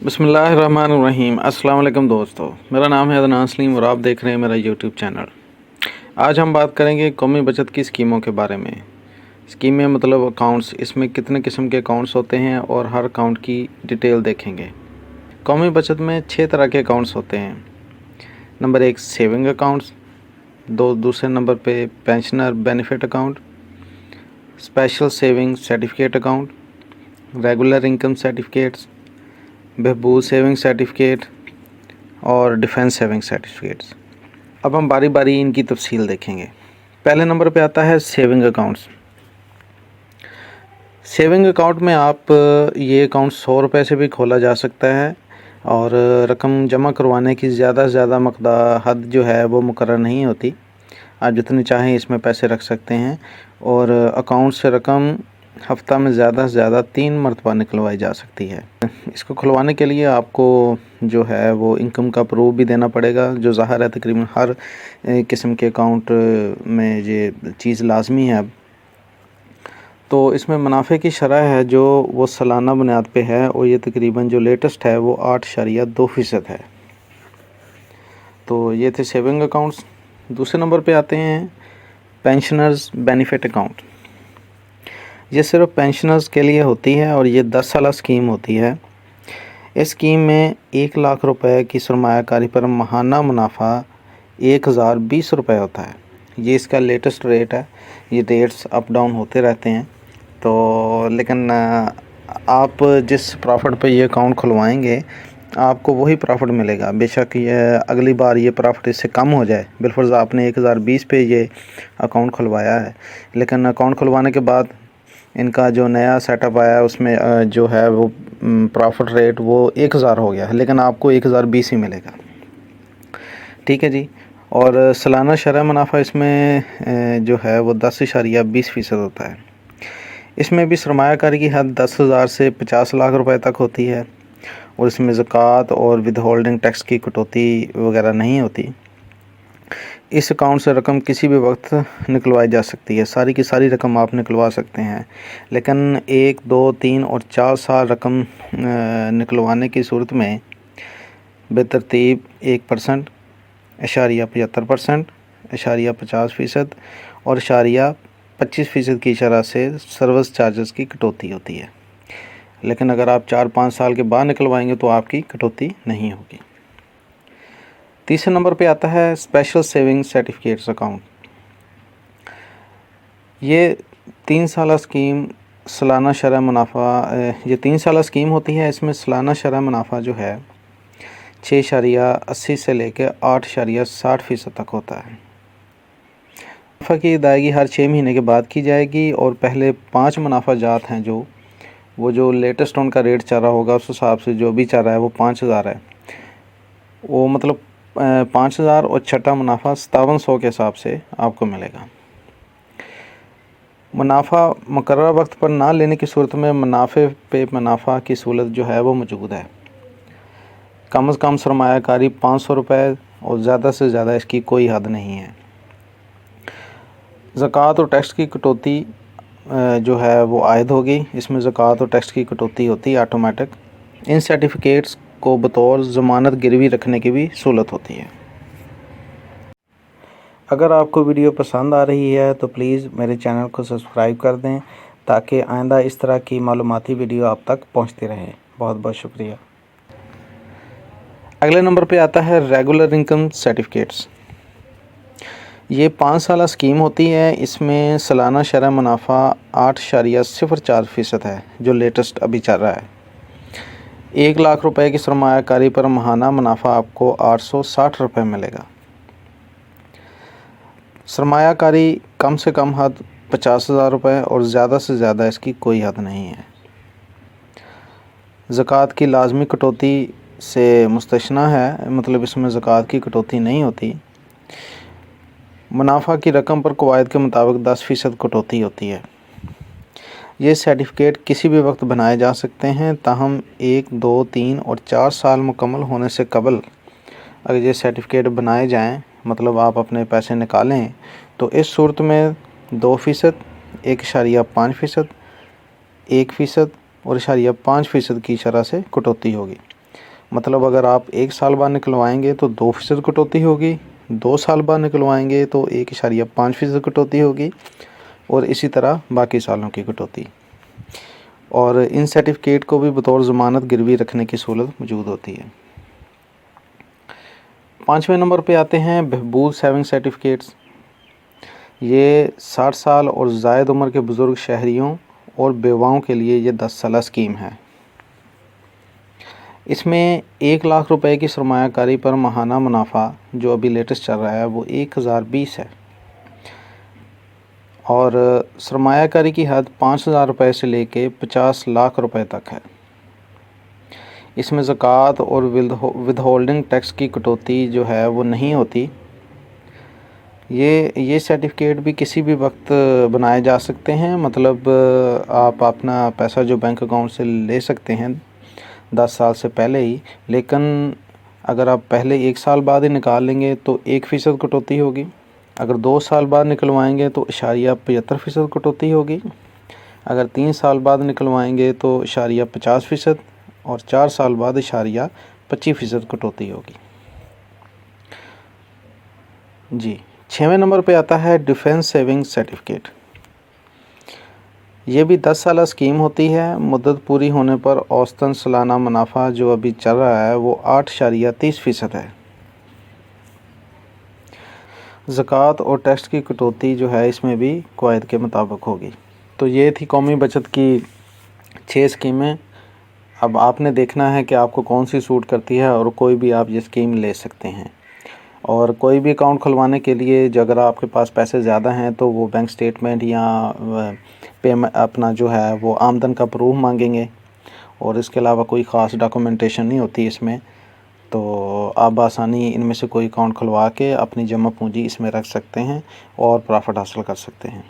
بسم اللہ الرحمن الرحیم۔ السلام علیکم دوستو، میرا نام ہے عدنان سلیم اور آپ دیکھ رہے ہیں میرا یوٹیوب چینل۔ آج ہم بات کریں گے قومی بچت کی اسکیموں کے بارے میں۔ اسکیمیں مطلب اکاؤنٹس، اس میں کتنے قسم کے اکاؤنٹس ہوتے ہیں اور ہر اکاؤنٹ کی ڈیٹیل دیکھیں گے۔ قومی بچت میں 6 طرح کے اکاؤنٹس ہوتے ہیں۔ نمبر 1 سیونگ اکاؤنٹس، دوسرے نمبر پہ pensioner benefit account, special saving certificate account, regular income certificates, بہبود سیونگ سرٹیفکیٹ اور ڈیفنس سیونگ سرٹیفکیٹس۔ اب ہم باری باری ان کی تفصیل دیکھیں گے۔ پہلے نمبر پہ آتا ہے سیونگ اکاؤنٹس۔ سیونگ اکاؤنٹ میں آپ یہ اکاؤنٹ 100 روپے سے بھی کھولا جا سکتا ہے اور رقم جمع کروانے کی زیادہ سے زیادہ مقدار حد جو ہے وہ مقرر نہیں ہوتی۔ آپ جتنے چاہیں اس میں پیسے رکھ سکتے ہیں اور اکاؤنٹ سے رقم ہفتہ میں زیادہ سے زیادہ 3 مرتبہ نکلوائی جا سکتی ہے۔ اس کو کھلوانے کے لیے آپ کو جو ہے وہ انکم کا پروف بھی دینا پڑے گا، جو ظاہر ہے تقریباً ہر قسم کے اکاؤنٹ میں یہ چیز لازمی ہے اب۔ تو اس میں منافع کی شرح ہے جو وہ سالانہ بنیاد پہ ہے اور یہ تقریباً جو لیٹسٹ ہے وہ 8.2% ہے۔ تو یہ تھے سیونگ اکاؤنٹس۔ دوسرے نمبر پہ آتے ہیں پینشنرز بینیفٹ اکاؤنٹ۔ یہ صرف پینشنرز کے لیے ہوتی ہے اور یہ 10 سالہ اسکیم ہوتی ہے۔ اس اسکیم میں 1 لاکھ روپے کی سرمایہ کاری پر ماہانہ منافع 1020 روپے ہوتا ہے۔ یہ اس کا لیٹسٹ ریٹ ہے، یہ ریٹس اپ ڈاؤن ہوتے رہتے ہیں۔ تو لیکن آپ جس پرافٹ پہ یہ اکاؤنٹ کھلوائیں گے آپ کو وہی پرافٹ ملے گا، بے شک یہ اگلی بار یہ پرافٹ اس سے کم ہو جائے۔ بالفرض آپ نے 1020 پہ یہ اکاؤنٹ کھلوایا ہے، لیکن اکاؤنٹ کھلوانے کے بعد ان کا جو نیا سیٹ اپ آیا اس میں جو ہے وہ پرافٹ ریٹ وہ 1000 ہو گیا، لیکن آپ کو 1020 ہی ملے گا۔ ٹھیک ہے جی۔ اور سالانہ شرح منافع اس میں جو ہے وہ 10.20% ہوتا ہے۔ اس میں بھی سرمایہ کاری کی حد 10,000 سے 50 لاکھ روپے تک ہوتی ہے اور اس میں زکوٰۃ اور ود ہولڈنگ ٹیکس کی کٹوتی وغیرہ نہیں ہوتی۔ اس اکاؤنٹ سے رقم کسی بھی وقت نکلوائی جا سکتی ہے، ساری کی ساری رقم آپ نکلوا سکتے ہیں، لیکن 1، 2، 3 اور 4 سال رقم نکلوانے کی صورت میں بترتیب 1%، 0.75%، 0.50% اور 0.25% کی شرح سے سروس چارجز کی کٹوتی ہوتی ہے، لیکن اگر آپ 4-5 سال کے بعد نکلوائیں گے تو آپ کی کٹوتی نہیں ہوگی۔ تیسرے نمبر پہ آتا ہے اسپیشل سیونگ سرٹیفکیٹس اکاؤنٹ۔ یہ 3 سالہ اسکیم سالانہ شرح منافع یہ 3 سالہ اسکیم ہوتی ہے۔ اس میں سالانہ شرح منافع جو ہے 6.80 سے لے کے 8.60% تک ہوتا ہے۔ منافع کی ادائیگی ہر 6 مہینے کے بعد کی جائے گی اور پہلے 5 منافع جات ہیں جو لیٹسٹ ان کا ریٹ چل رہا ہوگا اس حساب سے جو بھی چل رہا ہے وہ 5000 ہے، وہ مطلب 5000 اور چھٹا منافع 5700 کے حساب سے آپ کو ملے گا۔ منافع مقررہ وقت پر نہ لینے کی صورت میں منافع پہ منافع کی سہولت جو ہے وہ موجود ہے۔ کم از کم سرمایہ کاری 500 روپے اور زیادہ سے زیادہ اس کی کوئی حد نہیں ہے۔ زکوٰۃ اور ٹیکس کی کٹوتی جو ہے وہ عائد ہوگی، اس میں زکوٰۃ اور ٹیکس کی کٹوتی ہوتی ہے آٹومیٹک۔ ان سرٹیفکیٹس کو بطور ضمانت گروی رکھنے کی بھی سہولت ہوتی ہے۔ اگر آپ کو ویڈیو پسند آ رہی ہے تو پلیز میرے چینل کو سبسکرائب کر دیں تاکہ آئندہ اس طرح کی معلوماتی ویڈیو آپ تک پہنچتی رہے۔ بہت بہت شکریہ۔ اگلے نمبر پہ آتا ہے ریگولر انکم سرٹیفکیٹس۔ یہ 5 سالہ اسکیم ہوتی ہے۔ اس میں سالانہ شرح منافع 8.04% ہے جو لیٹسٹ ابھی چل رہا ہے۔ 1 لاکھ روپے کی سرمایہ کاری پر ماہانہ منافع آپ کو 860 روپے ملے گا۔ سرمایہ کاری کم سے کم حد 50,000 روپے اور زیادہ سے زیادہ اس کی کوئی حد نہیں ہے۔ زکوٰۃ کی لازمی کٹوتی سے مستثنیٰ ہے، مطلب اس میں زکوٰۃ کی کٹوتی نہیں ہوتی۔ منافع کی رقم پر قواعد کے مطابق 10% کٹوتی ہوتی ہے۔ یہ سرٹیفکیٹ کسی بھی وقت بنائے جا سکتے ہیں، تاہم 1، 2، 3 اور 4 سال مکمل ہونے سے قبل اگر یہ سرٹیفکیٹ بنائے جائیں، مطلب آپ اپنے پیسے نکالیں، تو اس صورت میں 2%، 1.5%، 1% اور 0.5% کی شرح سے کٹوتی ہوگی۔ مطلب اگر آپ 1 سال بعد نکلوائیں گے تو 2% کٹوتی ہوگی، 2 سال بعد نکلوائیں گے تو 1.5% کٹوتی ہوگی، اور اسی طرح باقی سالوں کی کٹوتی۔ اور ان سرٹیفکیٹ کو بھی بطور ضمانت گروی رکھنے کی سہولت موجود ہوتی ہے۔ 5ویں نمبر پہ آتے ہیں بہبود سیونگ سرٹیفکیٹس۔ یہ 60 سال اور زائد عمر کے بزرگ شہریوں اور بیواؤں کے لیے یہ 10 سالہ اسکیم ہے۔ اس میں 1 لاکھ روپے کی سرمایہ کاری پر ماہانہ منافع جو ابھی لیٹسٹ چل رہا ہے وہ 1020 ہے، اور سرمایہ کاری کی حد 5000 روپے سے لے کے 50 لاکھ روپے تک ہے۔ اس میں زکوٰۃ اور ود ہولڈنگ ٹیکس کی کٹوتی جو ہے وہ نہیں ہوتی۔ یہ سرٹیفکیٹ بھی کسی بھی وقت بنائے جا سکتے ہیں، مطلب آپ اپنا پیسہ جو بینک اکاؤنٹ سے لے سکتے ہیں 10 سال سے پہلے ہی، لیکن اگر آپ پہلے 1 سال بعد ہی نکال لیں گے تو 1% کٹوتی ہوگی، اگر 2 سال بعد نکلوائیں گے تو 0.75% کٹوتی ہوگی، اگر 3 سال بعد نکلوائیں گے تو 0.50%، اور 4 سال بعد 0.25% کٹوتی ہوگی۔ جی 6ویں نمبر پہ آتا ہے ڈیفنس سیونگ سرٹیفکیٹ۔ یہ بھی 10 سالہ اسکیم ہوتی ہے۔ مدت پوری ہونے پر اوسطاً سالانہ منافع جو ابھی چل رہا ہے وہ 8.30% ہے۔ زکوٰۃ اور ٹیکس کی کٹوتی جو ہے اس میں بھی قواعد کے مطابق ہوگی۔ تو یہ تھی قومی بچت کی 6 اسکیمیں۔ اب آپ نے دیکھنا ہے کہ آپ کو کون سی سوٹ کرتی ہے، اور کوئی بھی آپ یہ اسکیم لے سکتے ہیں۔ اور کوئی بھی اکاؤنٹ کھلوانے کے لیے جو اگر آپ کے پاس پیسے زیادہ ہیں تو وہ بینک سٹیٹمنٹ یا اپنا جو ہے وہ آمدن کا پروف مانگیں گے، اور اس کے علاوہ کوئی خاص ڈاکومنٹیشن نہیں ہوتی اس میں۔ تو آپ بآسانی ان میں سے کوئی اکاؤنٹ کھلوا کے اپنی جمع پونجی اس میں رکھ سکتے ہیں اور پرافٹ حاصل کر سکتے ہیں۔